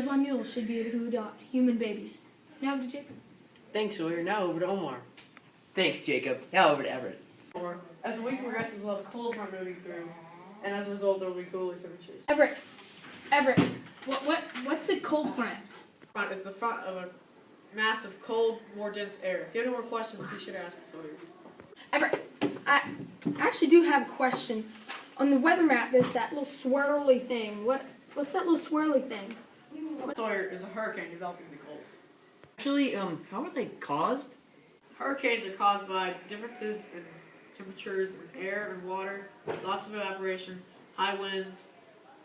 my mules should be able to adopt human babies. Now to Jacob. Thanks, Sawyer. Now over to Omar. Thanks, Jacob. Now over to Everett. As the week progresses, we'll have a cold front moving through, and as a result, there will be cooler temperatures. Everett, what's a cold front? Front is the front of a mass of cold, more dense air. If you have any more questions, be sure to ask me, Sawyer. Everett, I actually do have a question. On the weather map, there's that little swirly thing. What's that little swirly thing? Sawyer is a hurricane developing in the Gulf. Actually, how are they caused? Hurricanes are caused by differences in temperatures in air and water, lots of evaporation, high winds,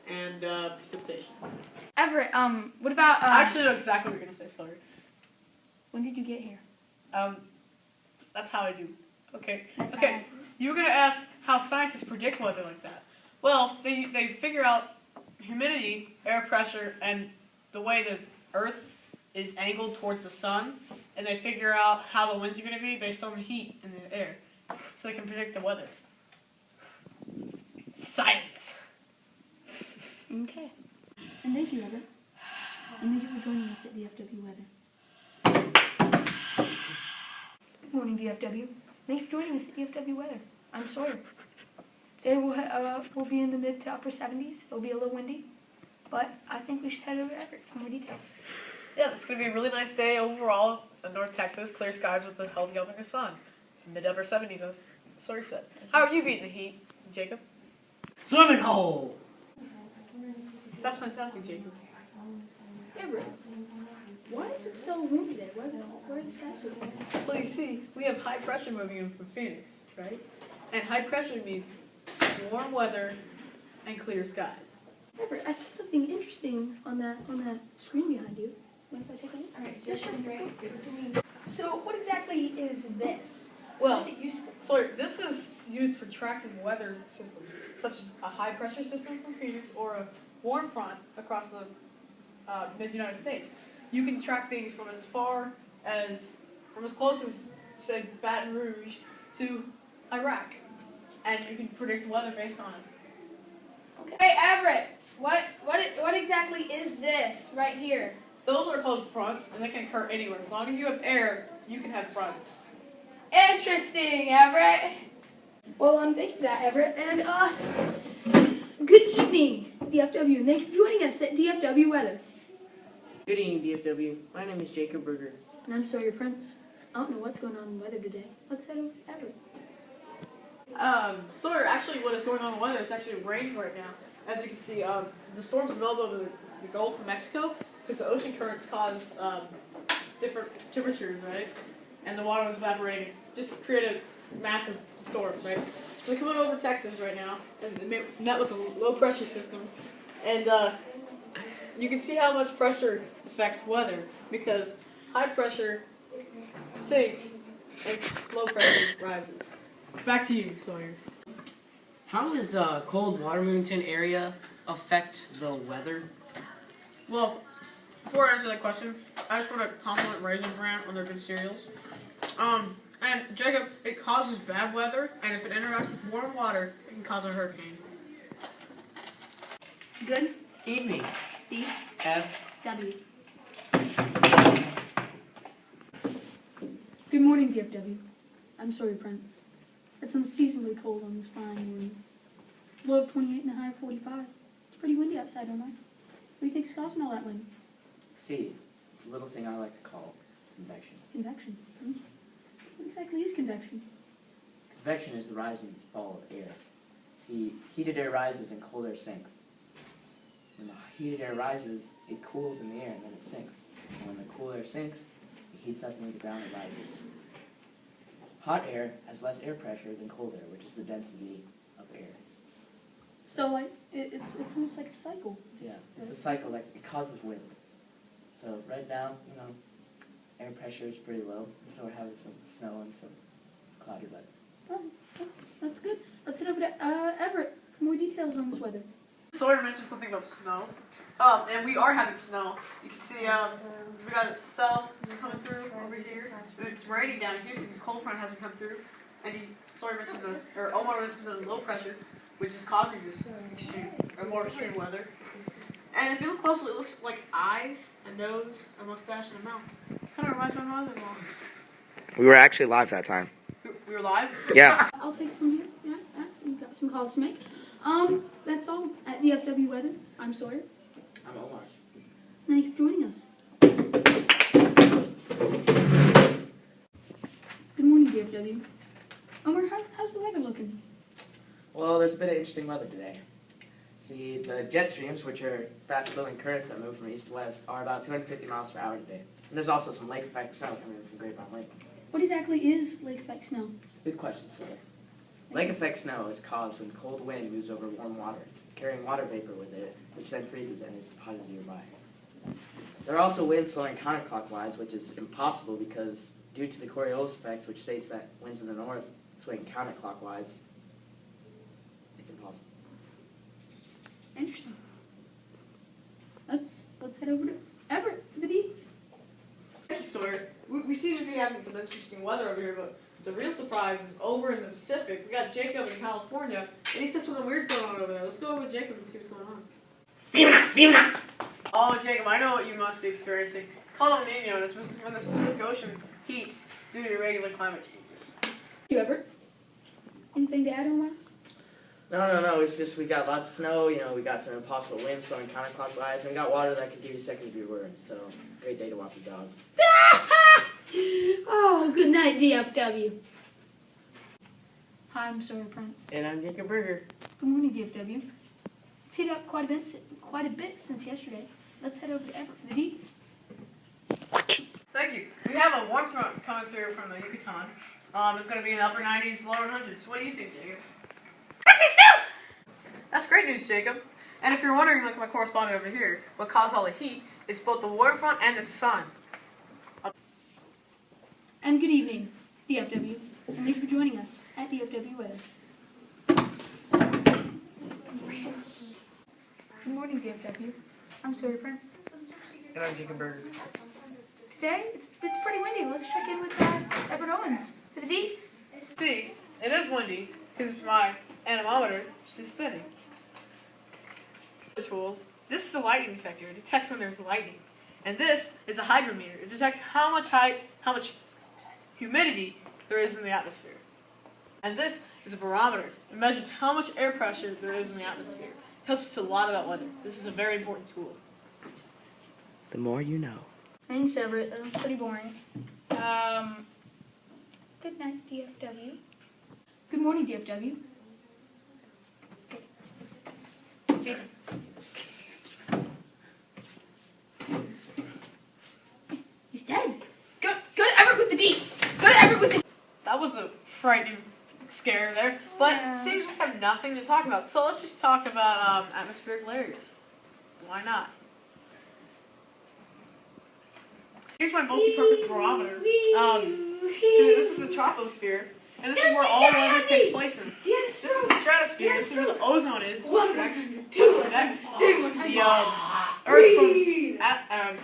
and precipitation. Everett, what about I actually know exactly what you're going to say, Sawyer. when did you get here? That's how I do. Okay. That's Okay. how I do. You were going to ask how scientists predict weather like that. Well, they figure out humidity, air pressure, and the way the Earth is angled towards the sun, and they figure out how the winds are going to be based on the heat in the air, so they can predict the weather. Science. Okay. And thank you, Everett. And thank you for joining us at DFW Weather. Good morning, DFW. Thank you for joining us at DFW Weather. I'm Sawyer. Today we'll be in the mid to upper 70s. It'll be a little windy, but I think we should head over to Everett for more details. Yeah, it's going to be a really nice day overall in North Texas. Clear skies with a healthy upper sun. Mid-upper 70s, as Sawyer said. How are you beating the heat, Jacob? Swimming hole! That's fantastic, Jacob. Everett, why is it so warm today? Why are the skies so warm? Well, you see, we have high pressure moving in from Phoenix, right? And high pressure means warm weather and clear skies. Everett, I see something interesting on that screen behind you. Mind if I take a look? All right, Yes, sure. So what exactly is this? Well, what is it used for? Sawyer, this is used for tracking weather systems, such as a high pressure system from Phoenix or a warm front across the mid-United States. You can track things from as close as, say, Baton Rouge to Iraq, and you can predict weather based on it. Okay. Hey, Everett, what exactly is this right here? Those are called fronts, and they can occur anywhere. As long as you have air, you can have fronts. Interesting, Everett. Well, thank you for that, Everett. And, good evening, DFW. And thank you for joining us at DFW Weather. Good evening, DFW. My name is Jacob Berger. And I'm Sawyer Prince. I don't know what's going on in the weather today. Let's head over to Everett. Sawyer, actually what is going on in the weather is actually raining right now. As you can see, the storms developed over the Gulf of Mexico because the ocean currents caused different temperatures, right? And the water was evaporating. It just created massive storms, right? So they're coming over Texas right now, and they met with a low pressure system. And you can see how much pressure affects weather because high pressure sinks and low pressure rises. Back to you, Sawyer. How does cold Watermoonton area affect the weather? Well, before I answer that question, I just want to compliment Raisin Bran on their good cereals. And Jacob, it causes bad weather, and if it interacts with warm water, it can cause a hurricane. Good. Evening. DFW. Good morning, DFW. I'm Sawyer Prince. It's unseasonably cold on this fine morning. Low of 28 and a high of 45. It's pretty windy outside, don't I? What do you think's causing all that wind? See, it's a little thing I like to call convection. Convection. What exactly is convection? Convection is the rise and fall of air. See, heated air rises and cold air sinks. When the heated air rises, it cools in the air and then it sinks. And when the cool air sinks, it heats up near the ground and rises. Hot air has less air pressure than cold air, which is the density of air. So, like, it's almost like a cycle. Yeah, it's a cycle that it causes wind. So right now, air pressure is pretty low, and so we're having some snow and some cloudy weather. Oh, that's good. Let's head over to Everett for more details on this weather. Sawyer mentioned something about snow, and we are having snow. You can see we got a cell coming through over here. It's raining down here, so this cold front hasn't come through. And Omar mentioned the low pressure, which is causing this extreme or more extreme weather. And if you look closely, it looks like eyes, a nose, a mustache, and a mouth. Kind of reminds me of my mother-in-law. We were actually live that time. We were live? Yeah. I'll take it from here. Yeah, you've got some calls to make. That's all at DFW Weather. I'm Sawyer. I'm Omar. Thank you for joining us. Good morning, DFW. Omar, how's the weather looking? Well, there's a bit of interesting weather today. See, the jet streams, which are fast-flowing currents that move from east to west, are about 250 miles per hour today. And there's also some lake effect snow coming in from Grapevine Lake. What exactly is lake effect snow? Good question, Sawyer. Lake effect snow is caused when cold wind moves over warm water, carrying water vapor with it, which then freezes and is deposited nearby. There are also winds blowing counterclockwise, which is impossible because due to the Coriolis effect, which states that winds in the north swing counterclockwise, it's impossible. Interesting. Let's head over to Everett for the deets. Thank you, Sawyer. We seem to be having some interesting weather over here, but the real surprise is over in the Pacific. We got Jacob in California, and he says something weird's going on over there. Let's go over to Jacob and see what's going on. Steven! Oh, Jacob, I know what you must be experiencing. It's called El Nino, and it's when the Pacific Ocean heats due to irregular climate changes. You, Everett? Anything to add, Omar? No, it's just we got lots of snow, we got some impossible winds going counterclockwise, and we got water that can give you second-degree words, so great day to walk your dog. Oh, good night, DFW. Hi, I'm Sawyer Prince. And I'm Jacob Berger. Good morning, DFW. It's heated up quite a bit since yesterday. Let's head over to Everett for the deets. Thank you. We have a warm front coming through from the Yucatan. It's going to be in the upper 90s, lower 100s. What do you think, Jacob? That's great news, Jacob. And if you're wondering, like my correspondent over here, what caused all the heat, it's both the warm front and the sun. And good evening, DFW. And thank you for joining us at DFW Weather. Good morning, DFW. I'm Sawyer Prince. And I'm Jacob Berger. Today, it's pretty windy. Let's check in with Everett Owens for the deets. See, it is windy because my anemometer is spinning. The tools. This is a lightning detector. It detects when there's lightning. And this is a hygrometer. It detects how much humidity there is in the atmosphere. And this is a barometer. It measures how much air pressure there is in the atmosphere. It tells us a lot about weather. This is a very important tool. The more you know. Thanks, Everett. That was pretty boring. Good night, DFW. Good morning, DFW. Jacob. He's dead. Go to Everett with the deets. Go to Everett with the. That was a frightening scare there. But it seems we have nothing to talk about. So let's just talk about atmospheric layers. Why not? Here's my multi-purpose barometer. See, this is the troposphere, and this is where all weather takes place in. This is the stratosphere. This is where the ozone is. Protects the Earth from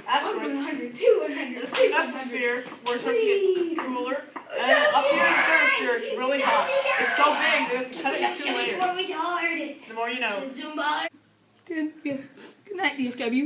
asteroids. This is the mesosphere, where it starts to get cooler. And up here in the thermosphere, it's really hot. It's so big that it's cut it into 2 layers. The more you know. Good night, DFW.